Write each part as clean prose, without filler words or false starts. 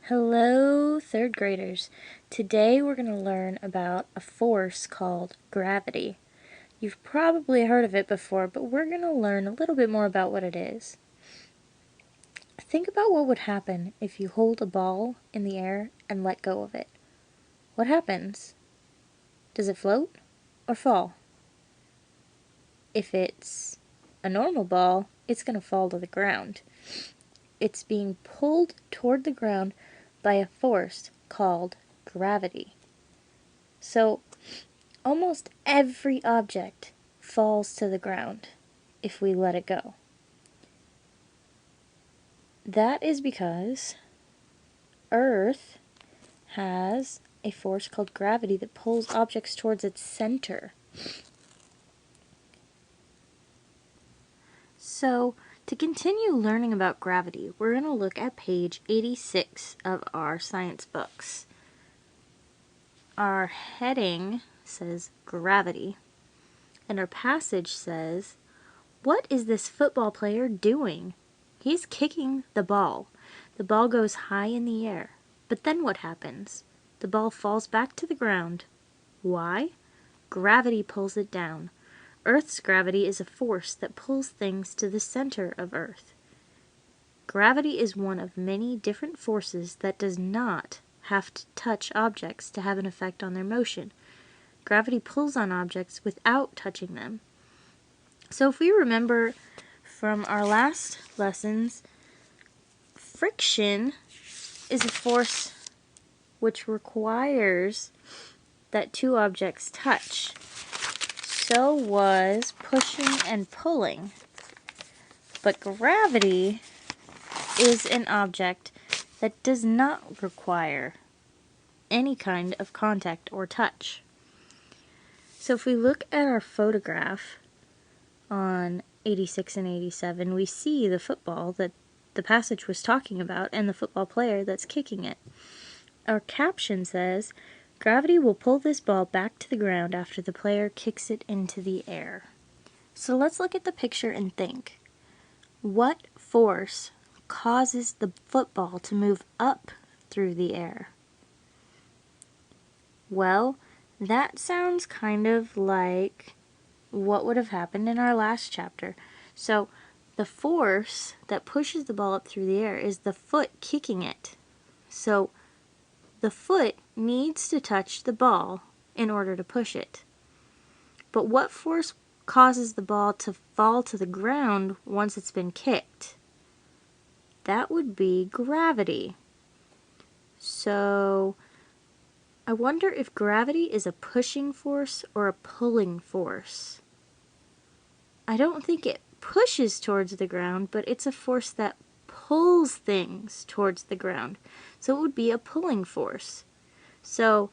Hello, third graders. Today we're going to learn about a force called gravity. You've probably heard of it before, but we're going to learn a little bit more about what it is. Think about what would happen if you hold a ball in the air and let go of it. What happens? Does it float or fall? If it's a normal ball, it's going to fall to the ground. It's being pulled toward the ground by a force called gravity. So, almost every object falls to the ground if we let it go. That is because Earth has a force called gravity that pulls objects towards its center. So, to continue learning about gravity, we're going to look at page 86 of our science books. Our heading says gravity, and our passage says, "What is this football player doing? He's kicking the ball. The ball goes high in the air. But then what happens? The ball falls back to the ground. Why? Gravity pulls it down. Earth's gravity is a force that pulls things to the center of Earth. Gravity is one of many different forces that does not have to touch objects to have an effect on their motion. Gravity pulls on objects without touching them." So if we remember from our last lessons, friction is a force which requires that two objects touch. So was pushing and pulling. But gravity is an object that does not require any kind of contact or touch. So if we look at our photograph on 86 and 87, we see the football that the passage was talking about and the football player that's kicking it. Our caption says, "Gravity will pull this ball back to the ground after the player kicks it into the air." So let's look at the picture and think. What force causes the football to move up through the air? Well, that sounds kind of like what would have happened in our last chapter. So the force that pushes the ball up through the air is the foot kicking it. So the foot needs to touch the ball in order to push it. But what force causes the ball to fall to the ground once it's been kicked? That would be gravity. So I wonder if gravity is a pushing force or a pulling force. I don't think it pushes towards the ground, but it's a force that pulls things towards the ground. So it would be a pulling force. So,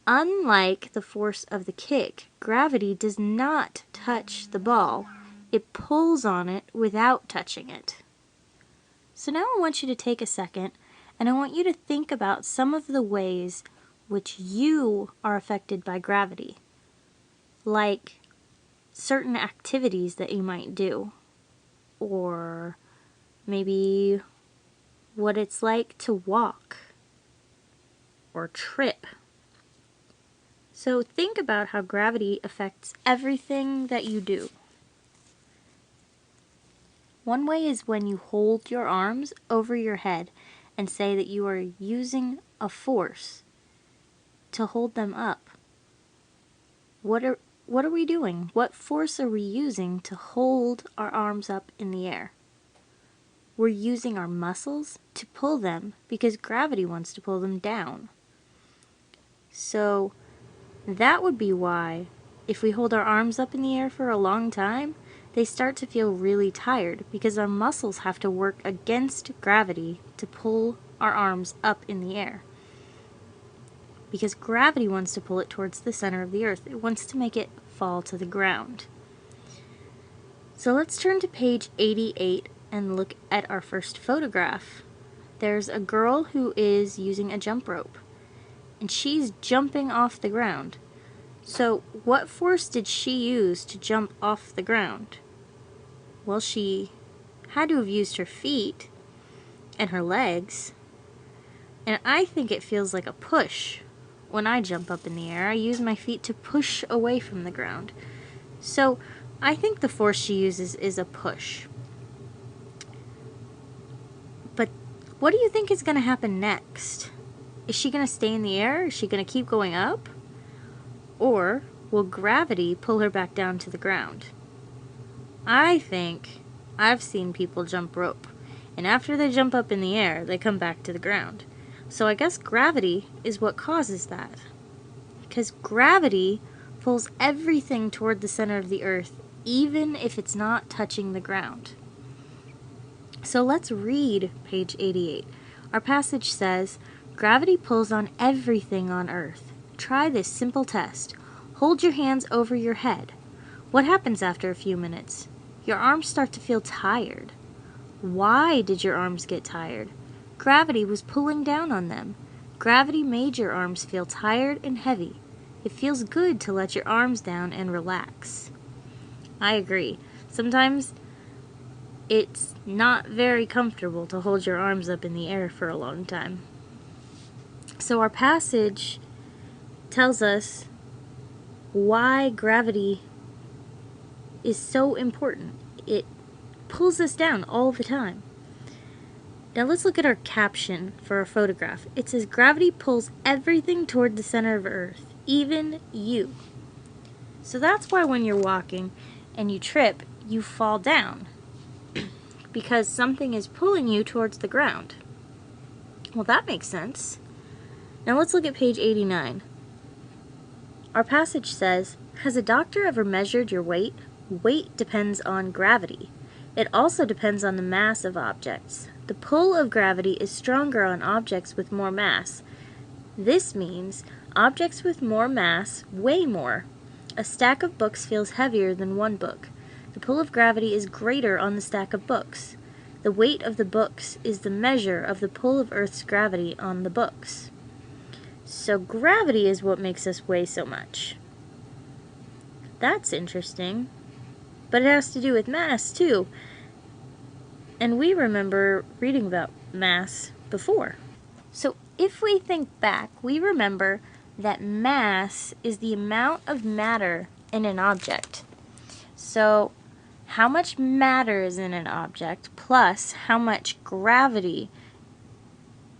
unlike the force of the kick, gravity does not touch the ball. It pulls on it without touching it. So now I want you to take a second, and I want you to think about some of the ways which you are affected by gravity, like certain activities that you might do, or maybe what it's like to walk or trip. So think about how gravity affects everything that you do. One way is when you hold your arms over your head and say that you are using a force to hold them up. What are we doing? What force are we using to hold our arms up in the air? We're using our muscles to pull them because gravity wants to pull them down. So that would be why if we hold our arms up in the air for a long time, they start to feel really tired because our muscles have to work against gravity to pull our arms up in the air. Because gravity wants to pull it towards the center of the earth. It wants to make it fall to the ground. So let's turn to page 88 and look at our first photograph. There's a girl who is using a jump rope, and she's jumping off the ground. So what force did she use to jump off the ground? Well, she had to have used her feet and her legs, And I think it feels like a push. When I jump up in the air, I use my feet to push away from the ground. So I think the force she uses is a push. But what do you think is going to happen next? Is she going to stay in the air? Is she going to keep going up? Or will gravity pull her back down to the ground? I think I've seen people jump rope, and after they jump up in the air, they come back to the ground. So I guess gravity is what causes that. Because gravity pulls everything toward the center of the earth, even if it's not touching the ground. So let's read page 88. Our passage says, "Gravity pulls on everything on earth. Try this simple test. Hold your hands over your head. What happens after a few minutes? Your arms start to feel tired. Why did your arms get tired? Gravity was pulling down on them. Gravity made your arms feel tired and heavy. It feels good to let your arms down and relax." I agree. Sometimes it's not very comfortable to hold your arms up in the air for a long time. So our passage tells us why gravity is so important. It pulls us down all the time. Now let's look at our caption for our photograph. It says, "Gravity pulls everything toward the center of Earth, even you." So that's why when you're walking and you trip, you fall down. Because something is pulling you towards the ground. Well, that makes sense. Now let's look at page 89. Our passage says, "Has a doctor ever measured your weight? Weight depends on gravity. It also depends on the mass of objects. The pull of gravity is stronger on objects with more mass. This means objects with more mass weigh more. A stack of books feels heavier than one book. The pull of gravity is greater on the stack of books. The weight of the books is the measure of the pull of Earth's gravity on the books." So gravity is what makes us weigh so much. That's interesting. But it has to do with mass, too. And we remember reading about mass before. So if we think back, we remember that mass is the amount of matter in an object. So how much matter is in an object plus how much gravity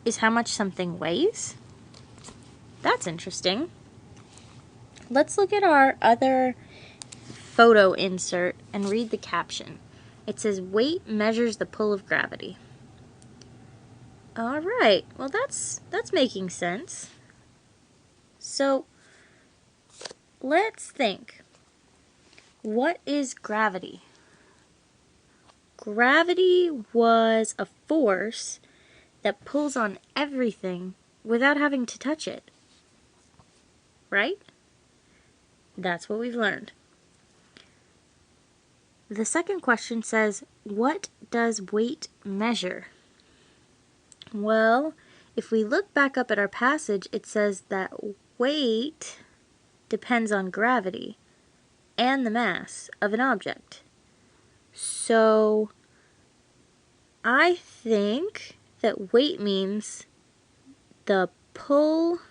is how much something weighs? That's interesting. Let's look at our other photo insert and read the caption. It says, "Weight measures the pull of gravity." All right, well that's making sense. So let's think. What is gravity? Gravity was a force that pulls on everything without having to touch it. Right? That's what we've learned. The second question says, "What does weight measure?" Well, if we look back up at our passage, it says that weight depends on gravity and the mass of an object. So I think that weight means the pull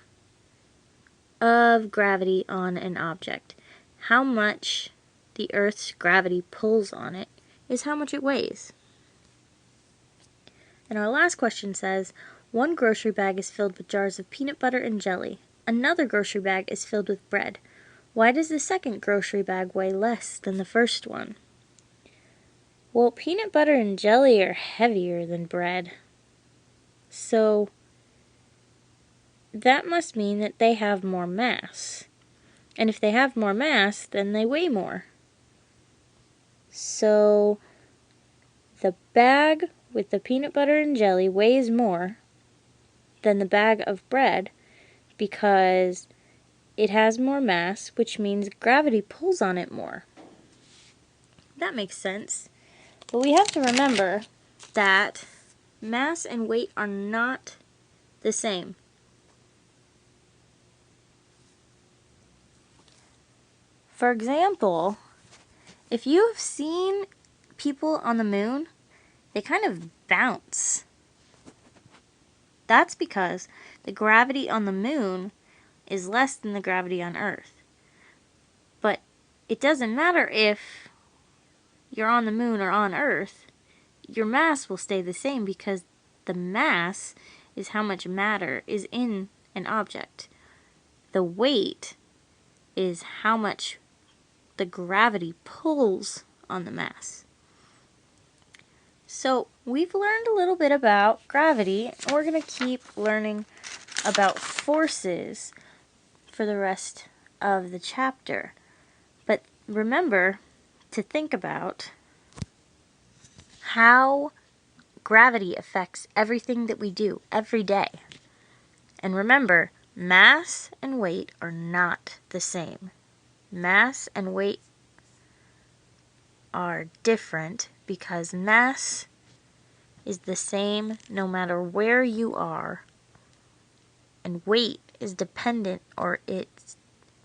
of gravity on an object. How much the Earth's gravity pulls on it is how much it weighs. And our last question says, "One grocery bag is filled with jars of peanut butter and jelly. Another grocery bag is filled with bread. Why does the second grocery bag weigh less than the first one?" Well, peanut butter and jelly are heavier than bread. So that must mean that they have more mass. And if they have more mass, then they weigh more. So the bag with the peanut butter and jelly weighs more than the bag of bread because it has more mass, which means gravity pulls on it more. That makes sense. But we have to remember that mass and weight are not the same. For example, if you have seen people on the moon, they kind of bounce. That's because the gravity on the moon is less than the gravity on Earth. But it doesn't matter if you're on the moon or on Earth, your mass will stay the same because the mass is how much matter is in an object. The weight is how much the gravity pulls on the mass. So we've learned a little bit about gravity, and we're going to keep learning about forces for the rest of the chapter. But remember to think about how gravity affects everything that we do every day. And remember, mass and weight are not the same. Mass and weight are different because mass is the same no matter where you are, and weight is dependent, or it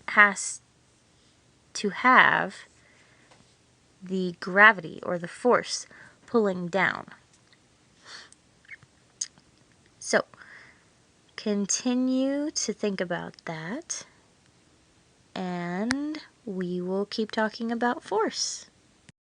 has to have the gravity or the force pulling down. So, continue to think about that, and we will keep talking about force.